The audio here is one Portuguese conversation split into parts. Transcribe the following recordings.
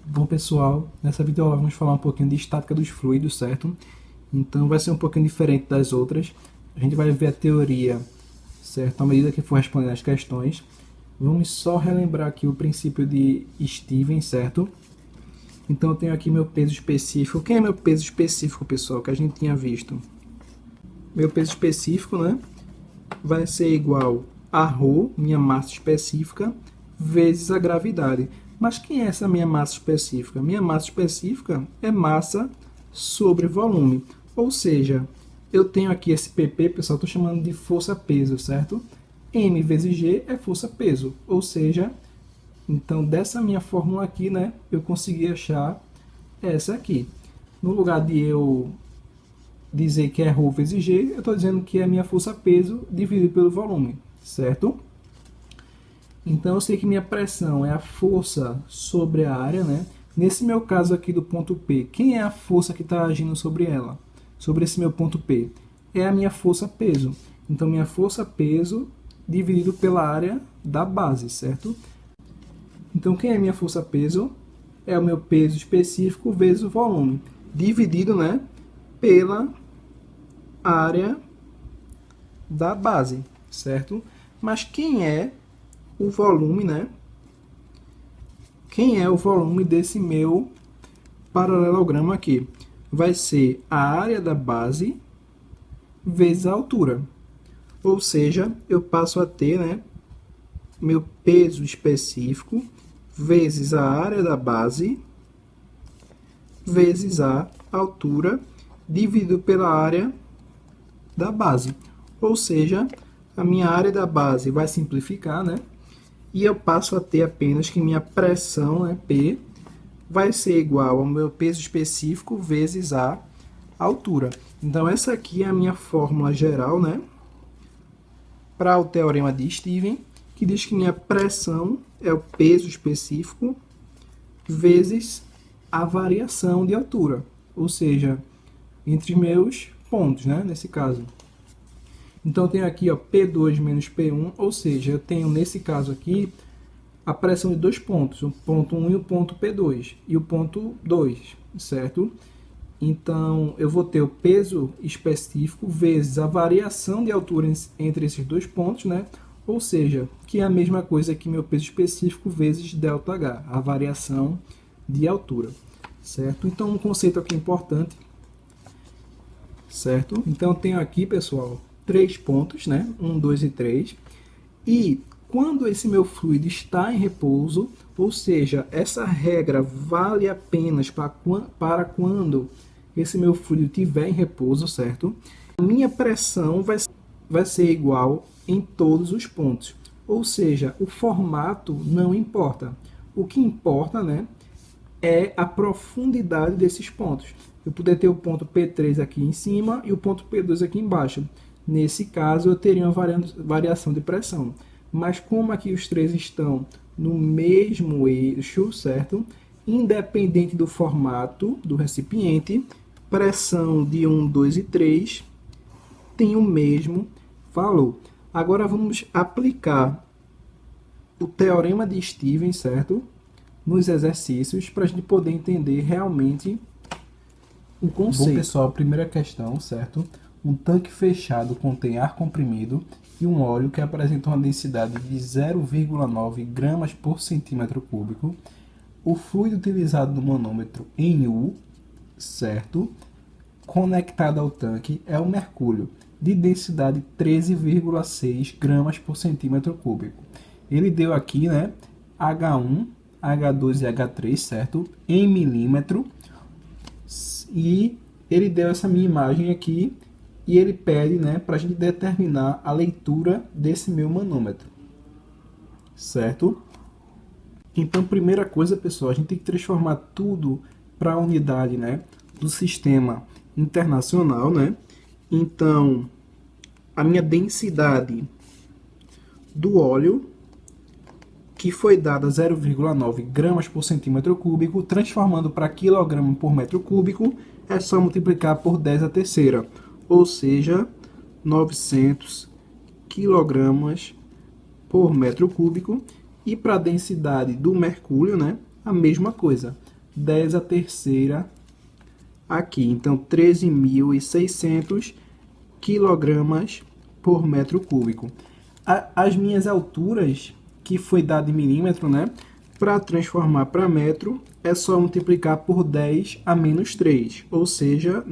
Bom, pessoal, nessa videoaula vamos falar um pouquinho de estática dos fluidos, certo? Então vai ser um pouquinho diferente das outras. A gente vai ver a teoria, certo? À medida que for respondendo as questões. Vamos só relembrar aqui o princípio de Stevens, certo? Então eu tenho aqui meu peso específico. Quem é meu peso específico, pessoal, que a gente tinha visto? Meu peso específico, né, vai ser igual a ρ, minha massa específica, vezes a gravidade. Mas quem é essa minha massa específica? Minha massa específica é massa sobre volume. Ou seja, eu tenho aqui esse PP, pessoal, estou chamando de força-peso, certo? M vezes G é força-peso. Ou seja, então dessa minha fórmula aqui, né, eu consegui achar essa aqui. No lugar de eu dizer que é ρ vezes G, eu estou dizendo que é a minha força-peso dividido pelo volume, certo? Então eu sei que minha pressão é a força sobre a área, né? Nesse meu caso aqui do ponto P, quem é a força que está agindo sobre ela? Sobre esse meu ponto P? É a minha força-peso. Então minha força-peso dividido pela área da base, certo? Então quem é minha força-peso? É o meu peso específico vezes o volume, dividido, né, pela área da base, certo? Mas quem é o volume, né? Quem é o volume desse meu paralelogramo aqui? Vai ser a área da base vezes a altura. Ou seja, eu passo a ter, né, meu peso específico vezes a área da base vezes a altura dividido pela área da base. Ou seja, a minha área da base vai simplificar, né? E eu passo a ter apenas que minha pressão, né, P, vai ser igual ao meu peso específico vezes a altura. Então, essa aqui é a minha fórmula geral, né, para o teorema de Stevens, que diz que minha pressão é o peso específico vezes a variação de altura, ou seja, entre meus pontos, né, nesse caso. Então, eu tenho aqui ó, P2 menos P1, ou seja, eu tenho nesse caso aqui a pressão de dois pontos, o ponto 1 e o ponto P2, e o ponto 2, certo? Então, eu vou ter o peso específico vezes a variação de altura entre esses dois pontos, né? Ou seja, que é a mesma coisa que meu peso específico vezes ΔH, a variação de altura, certo? Então, um conceito aqui importante, certo? Então, eu tenho aqui, pessoal, três pontos, né? 1, 2 e 3. E quando esse meu fluido está em repouso, ou seja, essa regra vale apenas para quando esse meu fluido estiver em repouso, certo? A minha pressão vai ser igual em todos os pontos. Ou seja, o formato não importa. O que importa, né, é a profundidade desses pontos. Eu poderia ter o ponto P3 aqui em cima e o ponto P2 aqui embaixo. Nesse caso, eu teria uma variação de pressão. Mas como aqui os três estão no mesmo eixo, certo? Independente do formato do recipiente, pressão de 1, 2 e 3 tem o mesmo valor. Agora vamos aplicar o teorema de Stevens, certo? Nos exercícios, para a gente poder entender realmente o conceito. Bom, pessoal, primeira questão, certo? Um tanque fechado contém ar comprimido e um óleo que apresenta uma densidade de 0,9 gramas por centímetro cúbico. O fluido utilizado no manômetro em U, certo? Conectado ao tanque é o mercúrio, de densidade 13,6 gramas por centímetro cúbico. Ele deu aqui, né, H1, H2 e H3, certo? Em milímetro. E ele deu essa minha imagem aqui e ele pede, né, para a gente determinar a leitura desse meu manômetro, certo? Então, primeira coisa, pessoal, a gente tem que transformar tudo para a unidade, né, do sistema internacional, né? Então, a minha densidade do óleo, que foi dada 0,9 gramas por centímetro cúbico, transformando para quilograma por metro cúbico, é só multiplicar por 10 a terceira, ou seja, 900 quilogramas por metro cúbico. E para a densidade do mercúrio, né, a mesma coisa, 10 a terceira aqui. Então, 13.600 quilogramas por metro cúbico. As minhas alturas, que foi dado em milímetro, né? Para transformar para metro, é só multiplicar por 10 a menos 3, ou seja,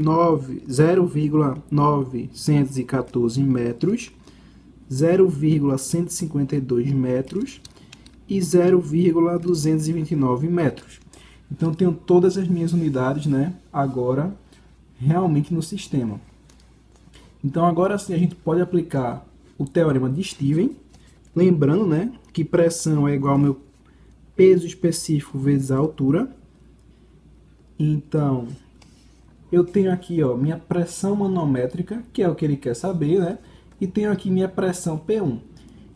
0,914 metros, 0,152 metros e 0,229 metros. Então, tenho todas as minhas unidades, né, agora realmente no sistema. Então, agora sim, a gente pode aplicar o teorema de Stevens, lembrando, né, que pressão é igual ao meu peso específico vezes a altura. Então, eu tenho aqui, ó, minha pressão manométrica, que é o que ele quer saber, né? E tenho aqui minha pressão P1.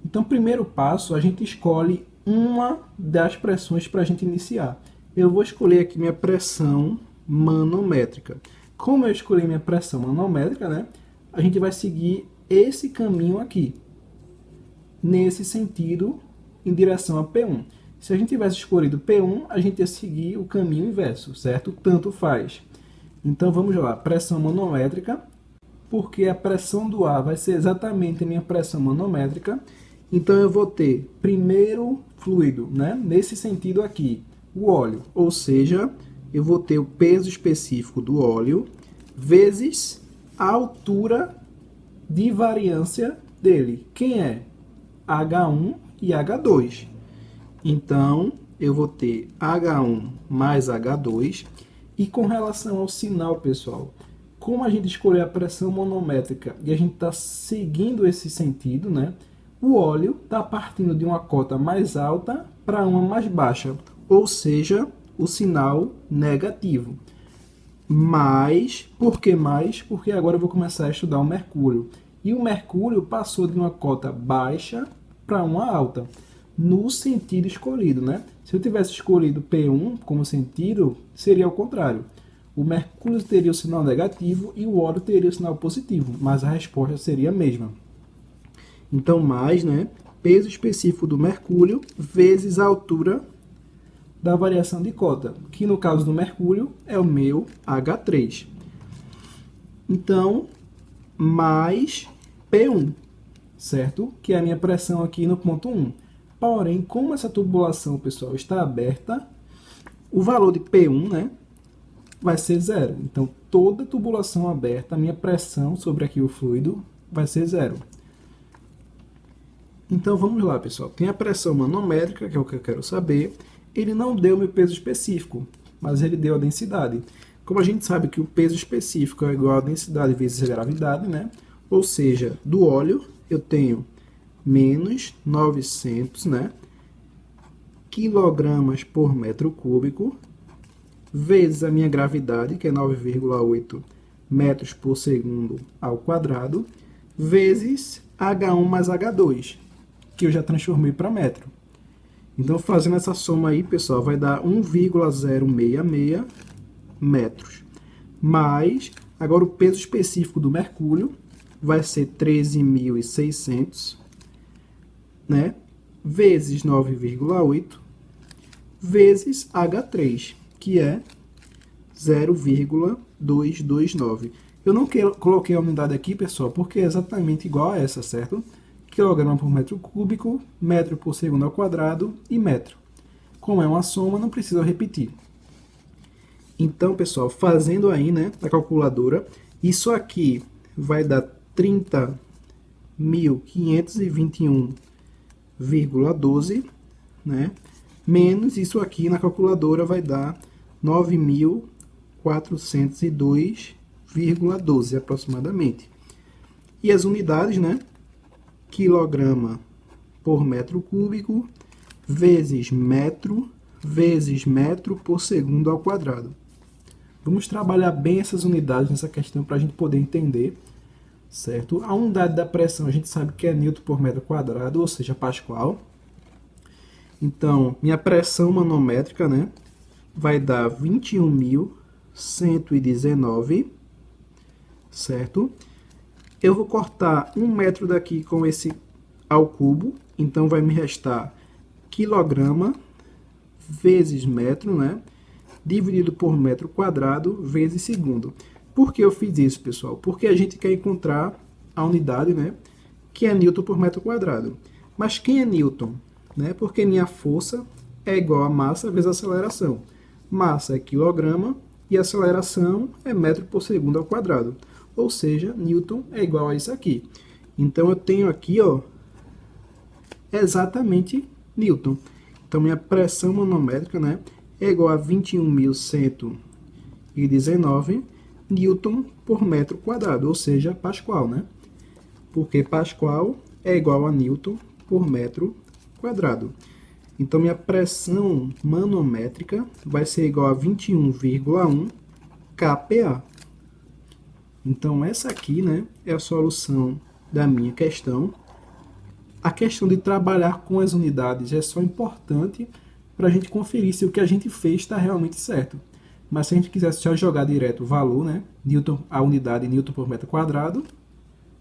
Então, primeiro passo, a gente escolhe uma das pressões para a gente iniciar. Eu vou escolher aqui minha pressão manométrica. Como eu escolhi minha pressão manométrica, né? A gente vai seguir esse caminho aqui, nesse sentido, em direção a P1. Se a gente tivesse escolhido P1, a gente ia seguir o caminho inverso, certo? Tanto faz. Então, vamos lá. Pressão manométrica, porque a pressão do ar vai ser exatamente a minha pressão manométrica. Então, eu vou ter primeiro fluido, né? Nesse sentido aqui, o óleo. Ou seja, eu vou ter o peso específico do óleo vezes a altura de variância dele. Quem é? H1 e H2. Então, eu vou ter H1 mais H2. E com relação ao sinal, pessoal, como a gente escolheu a pressão manométrica e a gente está seguindo esse sentido, né? O óleo está partindo de uma cota mais alta para uma mais baixa, ou seja, o sinal negativo. Mas, por que mais? Porque agora eu vou começar a estudar o mercúrio. E o mercúrio passou de uma cota baixa para uma alta, no sentido escolhido, né? Se eu tivesse escolhido P1 como sentido, seria o contrário. O mercúrio teria o sinal negativo e o óleo teria o sinal positivo, mas a resposta seria a mesma. Então, mais, né? Peso específico do mercúrio vezes a altura da variação de cota, que no caso do mercúrio é o meu H3. Então, mais P1, certo? Que é a minha pressão aqui no ponto 1. Porém, como essa tubulação, pessoal, está aberta, o valor de P1, né, vai ser zero. Então, toda tubulação aberta, a minha pressão sobre aqui o fluido vai ser zero. Então, vamos lá, pessoal. Tem a pressão manométrica, que é o que eu quero saber. Ele não deu meu peso específico, mas ele deu a densidade. Como a gente sabe que o peso específico é igual a densidade vezes a gravidade, né? Ou seja, do óleo eu tenho menos 900, né, quilogramas por metro cúbico, vezes a minha gravidade, que é 9,8 metros por segundo ao quadrado, vezes H1 mais H2, que eu já transformei para metro. Então, fazendo essa soma aí, pessoal, vai dar 1,066 metros. Mas, agora o peso específico do mercúrio vai ser 13.600, né? Vezes 9,8, vezes H3, que é 0,229. Eu não coloquei a unidade aqui, pessoal, porque é exatamente igual a essa, certo? Quilograma por metro cúbico, metro por segundo ao quadrado e metro. Como é uma soma, não precisa repetir. Então, pessoal, fazendo aí, né, na calculadora, isso aqui vai dar 30.521,12, né? Menos isso aqui na calculadora vai dar 9.402,12 aproximadamente. E as unidades, né? Quilograma por metro cúbico vezes metro por segundo ao quadrado. Vamos trabalhar bem essas unidades nessa questão para a gente poder entender, certo? A unidade da pressão a gente sabe que é Newton por metro quadrado, ou seja, Pascal. Então, minha pressão manométrica, né, vai dar 21.119, certo? Eu vou cortar 1 metro daqui com esse ao cubo, então vai me restar quilograma vezes metro, né? dividido por metro quadrado vezes segundo. Por que eu fiz isso, pessoal? Porque a gente quer encontrar a unidade, né, que é Newton por metro quadrado. Mas quem é Newton? Né? Porque minha força é igual a massa vezes a aceleração. Massa é quilograma e aceleração é metro por segundo ao quadrado. Ou seja, Newton é igual a isso aqui. Então, eu tenho aqui, ó, exatamente Newton. Então, minha pressão manométrica, né, é igual a 21.119 Newton por metro quadrado, ou seja, Pascal, né? Porque Pascal é igual a Newton por metro quadrado. Então, minha pressão manométrica vai ser igual a 21,1 kPa. Então, essa aqui, né, é a solução da minha questão. A questão de trabalhar com as unidades é só importante para a gente conferir se o que a gente fez está realmente certo. Mas se a gente quisesse só jogar direto o valor, né, Newton, a unidade Newton por metro quadrado,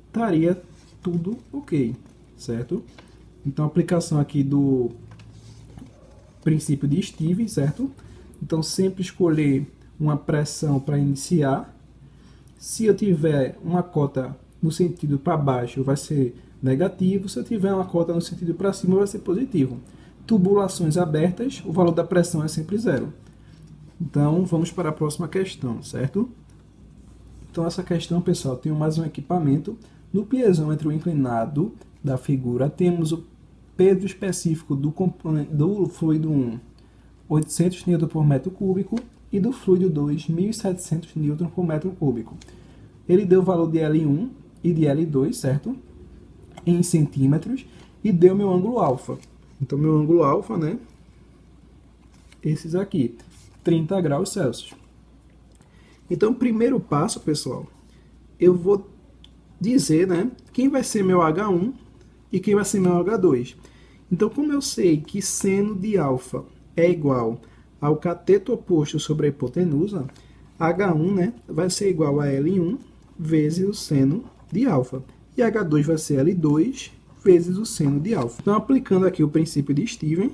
estaria tudo ok, certo? Então, a aplicação aqui do princípio de Stevens, certo? Então, sempre escolher uma pressão para iniciar. Se eu tiver uma cota no sentido para baixo, vai ser negativo. Se eu tiver uma cota no sentido para cima, vai ser positivo. Tubulações abertas, o valor da pressão é sempre zero. Então, vamos para a próxima questão, certo? Então, essa questão, pessoal, tem mais um equipamento. No piezômetro inclinado da figura, temos o peso específico do fluido 1, 800 N por metro cúbico, e do fluido 2, 1.700 N por metro cúbico. Ele deu o valor de L1 e de L2, certo? Em centímetros, e deu meu ângulo alfa. Então, meu ângulo alfa, né? Esses aqui, 30 graus Celsius. Então, o primeiro passo, pessoal, eu vou dizer, né, quem vai ser meu H1 e quem vai ser meu H2. Então, como eu sei que seno de alfa é igual ao cateto oposto sobre a hipotenusa, H1, né, vai ser igual a L1 vezes o seno de alfa. E H2 vai ser L2 vezes o seno de alfa. Então, aplicando aqui o princípio de Stevens,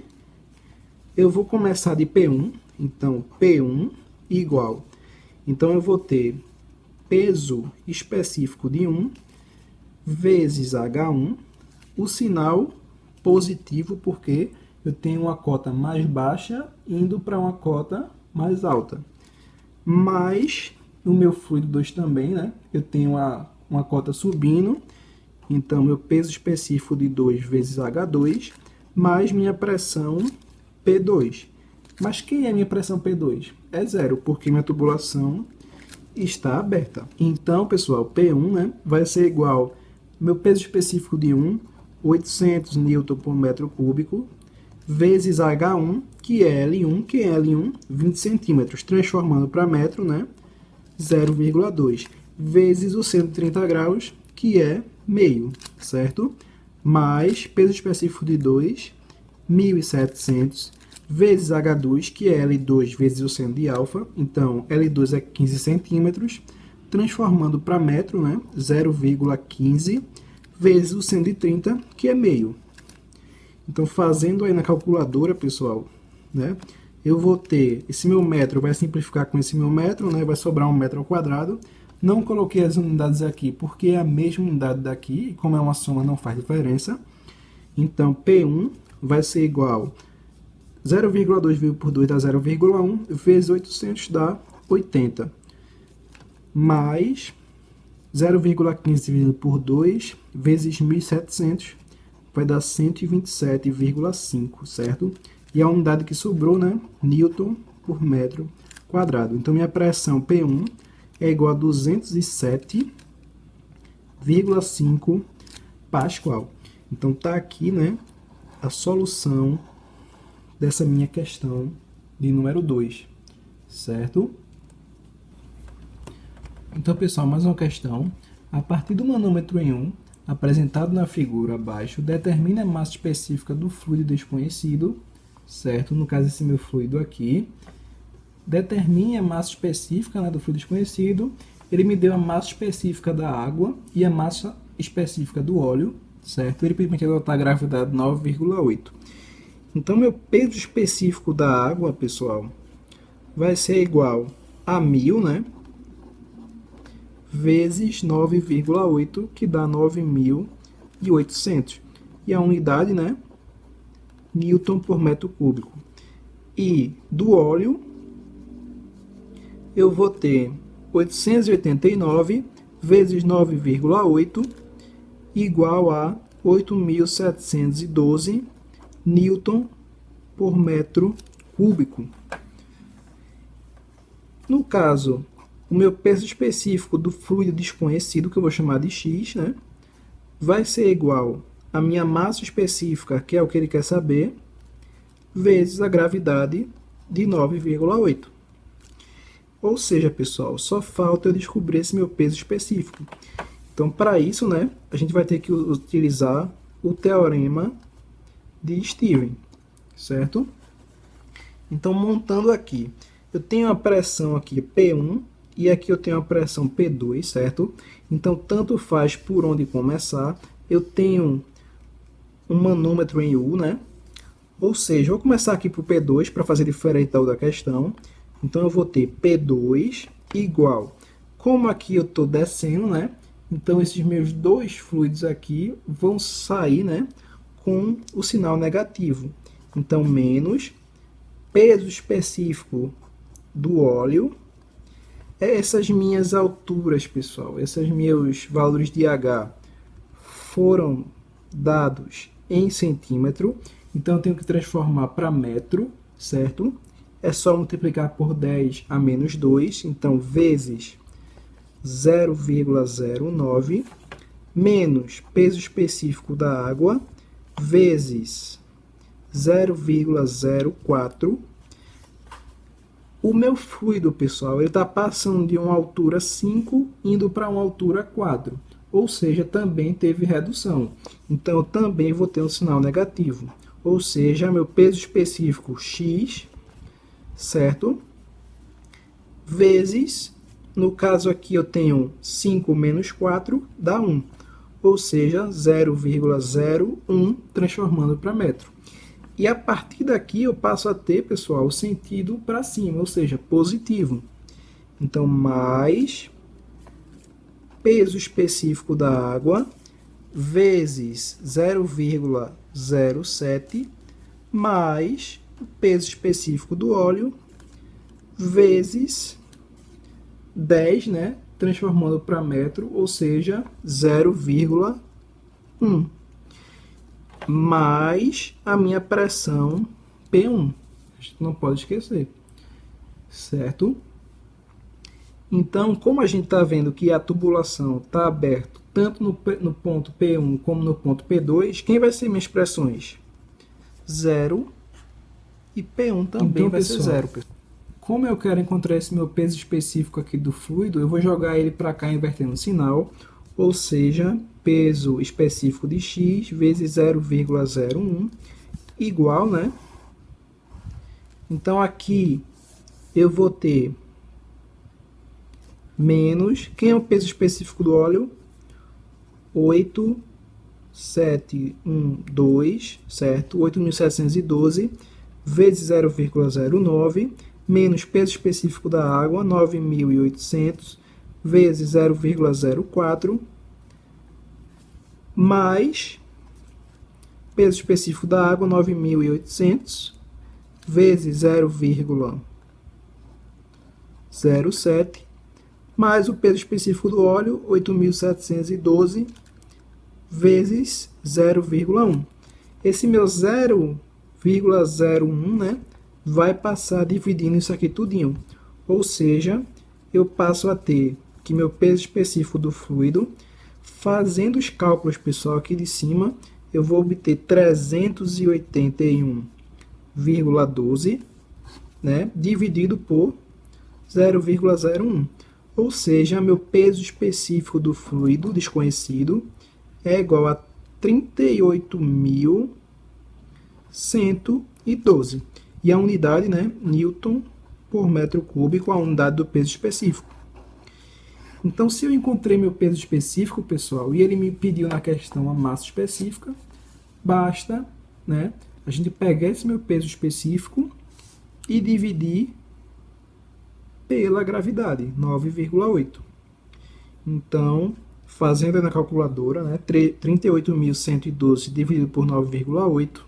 eu vou começar de P1. Então, P1 igual. Então, eu vou ter peso específico de 1 vezes H1, o sinal positivo, porque eu tenho uma cota mais baixa indo para uma cota mais alta. Mais o meu fluido 2 também, né? Eu tenho uma cota subindo, então meu peso específico de 2 vezes H2, mais minha pressão P2. Mas quem é minha pressão P2? É zero, porque minha tubulação está aberta. Então, pessoal, P1, né, vai ser igual meu peso específico de 1, 800 N por metro cúbico, vezes H1, que é L1, 20 centímetros, transformando para metro, né, 0,2, vezes o seno de 30 graus, que é meio, certo? Mais peso específico de 2, 1.700, vezes H2, que é L2 vezes o seno de alfa, então L2 é 15 centímetros, transformando para metro, né, 0,15, vezes o seno de 30, que é meio. Então, fazendo aí na calculadora, pessoal, né, eu vou ter, esse meu metro vai simplificar com esse meu metro, né, vai sobrar 1 metro ao quadrado. Não coloquei as unidades aqui, porque é a mesma unidade daqui, e como é uma soma não faz diferença. Então, P1 vai ser igual 0,2 dividido por 2 dá 0,1, vezes 800 dá 80. Mais 0,15 dividido por 2 vezes 1.700 vai dar 127,5, certo? E a unidade que sobrou, né, Newton por metro quadrado. Então, minha pressão P1 é igual a 207,5 Pascal. Então, tá aqui, né, a solução dessa minha questão de número 2, certo? Então, pessoal, mais uma questão. A partir do manômetro em 1, apresentado na figura abaixo, determine a massa específica do fluido desconhecido, certo? No caso, esse meu fluido aqui. Determine a massa específica, né, do fluido desconhecido. Ele me deu a massa específica da água e a massa específica do óleo, certo? Ele permite adotar a gravidade 9,8. Então, meu peso específico da água, pessoal, vai ser igual a 1000, né? Vezes 9,8, que dá 9.800. E a unidade, né? Newton por metro cúbico. E do óleo, eu vou ter 889 vezes 9,8 igual a 8.712 Newton por metro cúbico. No caso, o meu peso específico do fluido desconhecido, que eu vou chamar de X, né, vai ser igual à minha massa específica, que é o que ele quer saber, vezes a gravidade de 9,8. Ou seja, pessoal, só falta eu descobrir esse meu peso específico. Então, para isso, né, a gente vai ter que utilizar o teorema de Steven, certo? Então, montando aqui, eu tenho a pressão aqui P1 e aqui eu tenho a pressão P2, certo? Então, tanto faz por onde começar. Eu tenho um manômetro em U, né? Ou seja, vou começar aqui por P2 para fazer diferencial da questão. Então, eu vou ter P2 igual, como aqui eu estou descendo, né? Então, esses meus dois fluidos aqui vão sair, né, com o sinal negativo. Então, menos peso específico do óleo. Essas minhas alturas, pessoal, esses meus valores de H foram dados em centímetro. Então, eu tenho que transformar para metro, certo? É só multiplicar por 10 a menos 2. Então, vezes 0,09 menos peso específico da água vezes 0,04. O meu fluido, pessoal, ele está passando de uma altura 5 indo para uma altura 4. Ou seja, também teve redução. Então, eu também vou ter um sinal negativo. Ou seja, meu peso específico X, certo? Vezes, no caso aqui eu tenho 5 menos 4, dá 1. Ou seja, 0,01 transformando para metro. E a partir daqui eu passo a ter, pessoal, o sentido para cima, ou seja, positivo. Então, mais peso específico da água vezes 0,07 mais o peso específico do óleo vezes 10, né, transformando para metro, ou seja, 0,1 mais a minha pressão P1. A gente não pode esquecer, certo? Então, como a gente está vendo que a tubulação está aberta tanto no ponto P1 como no ponto P2, quem vai ser minhas pressões? 0 e P1 também então, vai ser 0. Como eu quero encontrar esse meu peso específico aqui do fluido, eu vou jogar ele para cá invertendo o sinal, ou seja, peso específico de X vezes 0,01 igual, né? Então, aqui eu vou ter menos, quem é o peso específico do óleo? 8.712, certo? 8.712 vezes 0,09 menos peso específico da água, 9.800 vezes 0,04 mais peso específico da água, 9.800 vezes 0,07 mais o peso específico do óleo, 8.712 vezes 0,1. Esse meu 0,01, né, vai passar dividindo isso aqui tudinho. Ou seja, eu passo a ter que meu peso específico do fluido, fazendo os cálculos, pessoal, aqui de cima, eu vou obter 381,12, né, dividido por 0,01. Ou seja, meu peso específico do fluido desconhecido é igual a 38.112. E a unidade, né, Newton por metro cúbico, a unidade do peso específico. Então, se eu encontrei meu peso específico, pessoal, e ele me pediu na questão a massa específica, basta, né, a gente pegar esse meu peso específico e dividir pela gravidade, 9,8. Então, fazendo na calculadora, né, 38.112 dividido por 9,8,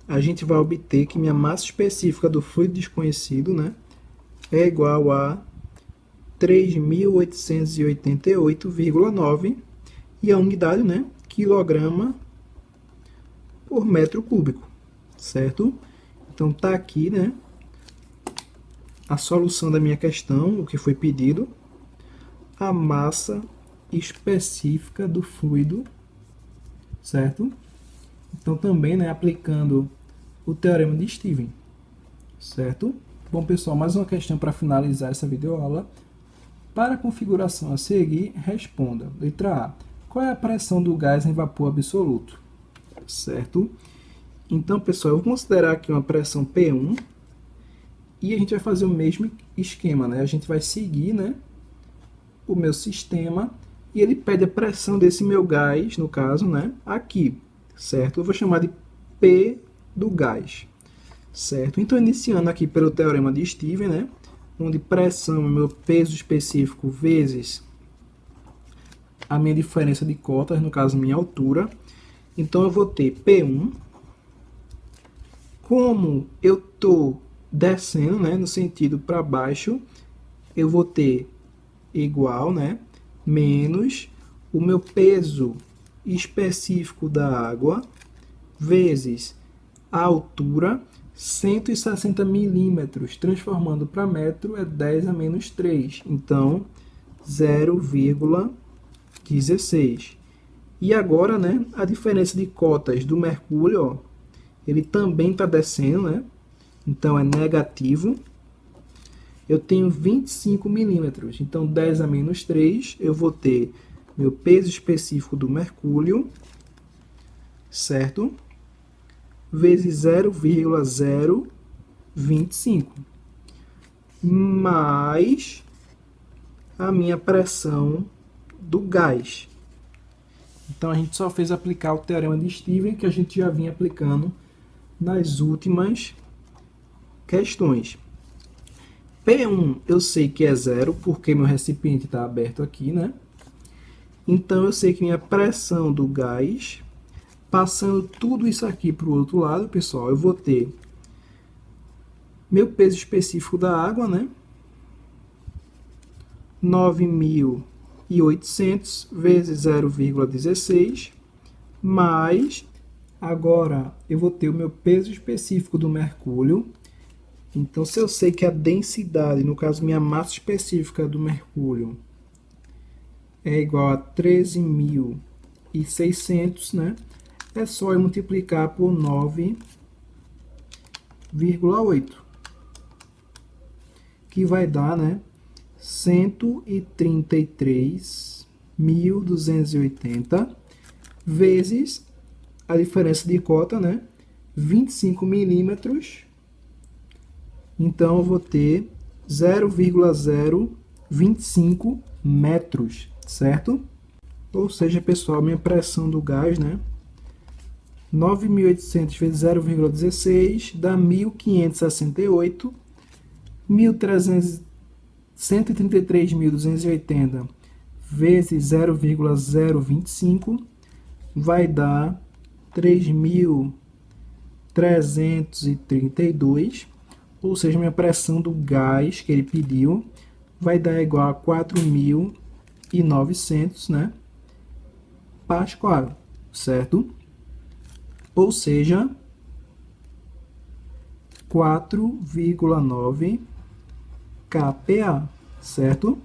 a gente vai obter que minha massa específica do fluido desconhecido, né, é igual a 3.888,9, e a unidade, né, quilograma por metro cúbico, certo? Então tá aqui, né, a solução da minha questão, o que foi pedido, a massa específica do fluido, certo? Então também, né, aplicando o teorema de Steven, certo? Bom, pessoal, mais uma questão para finalizar essa videoaula. Para a configuração a seguir, responda. Letra A. Qual é a pressão do gás em vapor absoluto? Certo? Então, pessoal, eu vou considerar aqui uma pressão P1 e a gente vai fazer o mesmo esquema, né? A gente vai seguir, né, o meu sistema e ele pede a pressão desse meu gás, no caso, né, aqui, certo? Eu vou chamar de P do gás, certo? Então, iniciando aqui pelo teorema de Steven, né, onde pressão é meu peso específico vezes a minha diferença de cotas, no caso, minha altura. Então, eu vou ter P1. Como eu estou descendo, né, no sentido para baixo, eu vou ter igual, né, menos o meu peso específico da água vezes a altura, 160 milímetros, transformando para metro é 10 a menos 3, então 0,16. E agora, né, a diferença de cotas do mercúrio, ó, ele também está descendo, né, então é negativo. Eu tenho 25 milímetros, então 10 a menos 3, eu vou ter meu peso específico do mercúrio, certo? Vezes 0,025, mais a minha pressão do gás. Então, a gente só fez aplicar o teorema de Steven, que a gente já vinha aplicando nas últimas questões. P1 eu sei que é zero, porque meu recipiente está aberto aqui, né? Então, eu sei que minha pressão do gás, passando tudo isso aqui para o outro lado, pessoal, eu vou ter meu peso específico da água, né? 9.800 vezes 0,16, mais, agora eu vou ter o meu peso específico do mercúrio. Então, se eu sei que a densidade, no caso, minha massa específica do mercúrio, é igual a 13.600, né? É só eu multiplicar por 9,8, que vai dar, né, 133.280 vezes a diferença de cota, né, 25 milímetros. Então, eu vou ter 0,025 metros, certo? Ou seja, pessoal, minha pressão do gás, né, 9.800 vezes 0,16 dá 1.568. 133.280 vezes 0,025 vai dar 3.332, ou seja, minha pressão do gás que ele pediu vai dar igual a 4.900, né, pascal, certo? Ou seja, 4,9 kPa, certo?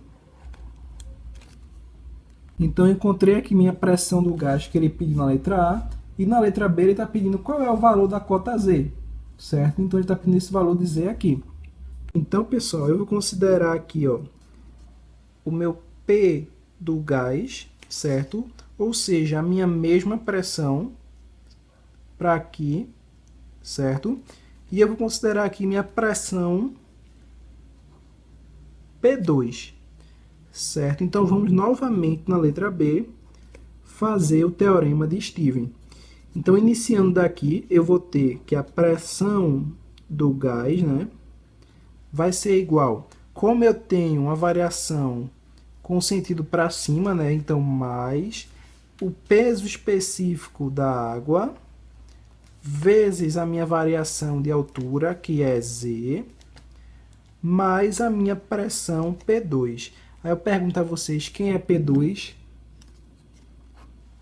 Então, eu encontrei aqui minha pressão do gás que ele pediu na letra A, e na letra B ele está pedindo qual é o valor da cota Z, certo? Então, ele está pedindo esse valor de Z aqui. Então, pessoal, eu vou considerar aqui, ó, o meu P do gás, certo? Ou seja, a minha mesma pressão para aqui, certo? E eu vou considerar aqui minha pressão P2, certo? Então, vamos novamente na letra B fazer o teorema de Steven. Então, iniciando daqui, eu vou ter que a pressão do gás, né, vai ser igual como eu tenho uma variação com sentido para cima, né? Então, mais o peso específico da água vezes a minha variação de altura, que é Z, mais a minha pressão P2. Aí eu pergunto a vocês, quem é P2?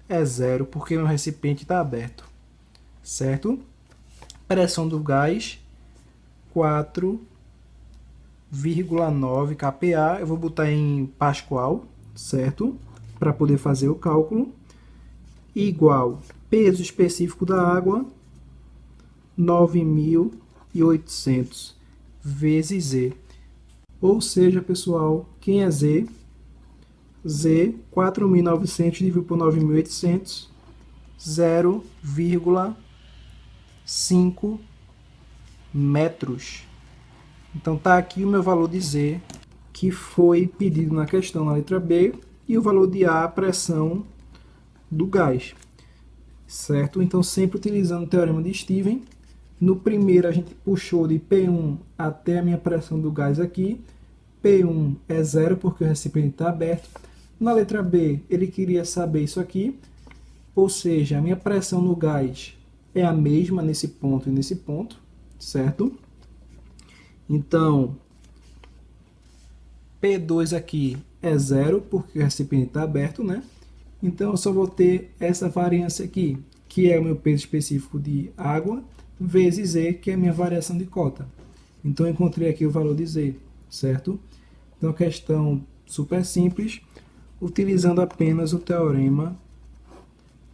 É zero, porque meu recipiente está aberto, certo? Pressão do gás, 4,9 kPa. Eu vou botar em Pascal, certo? Para poder fazer o cálculo. Igual peso específico da água, 9.800 vezes Z. Ou seja, pessoal, quem é Z? Z, 4.900 dividido por 9.800, 0,5 metros. Então tá aqui o meu valor de Z, que foi pedido na questão na letra B, e o valor de A, a pressão do gás, certo? Então sempre utilizando o teorema de Stevens. No primeiro a gente puxou de P1 até a minha pressão do gás aqui. P1 é zero porque o recipiente está aberto. Na letra B ele queria saber isso aqui, ou seja, a minha pressão no gás é a mesma nesse ponto e nesse ponto, certo? Então P2 aqui é zero porque o recipiente está aberto, né? Então eu só vou ter essa variância aqui, que é o meu peso específico de água, vezes Z, que é a minha variação de cota. Então eu encontrei aqui o valor de Z, certo? Então questão super simples, utilizando apenas o teorema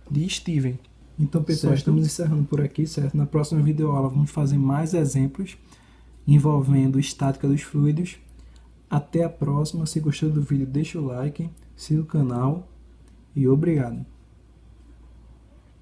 de Stevens. Então pessoal, estamos encerrando por aqui, certo? Na próxima videoaula vamos fazer mais exemplos envolvendo estática dos fluidos. Até a próxima. Se gostou do vídeo, deixa o like, siga o canal e obrigado.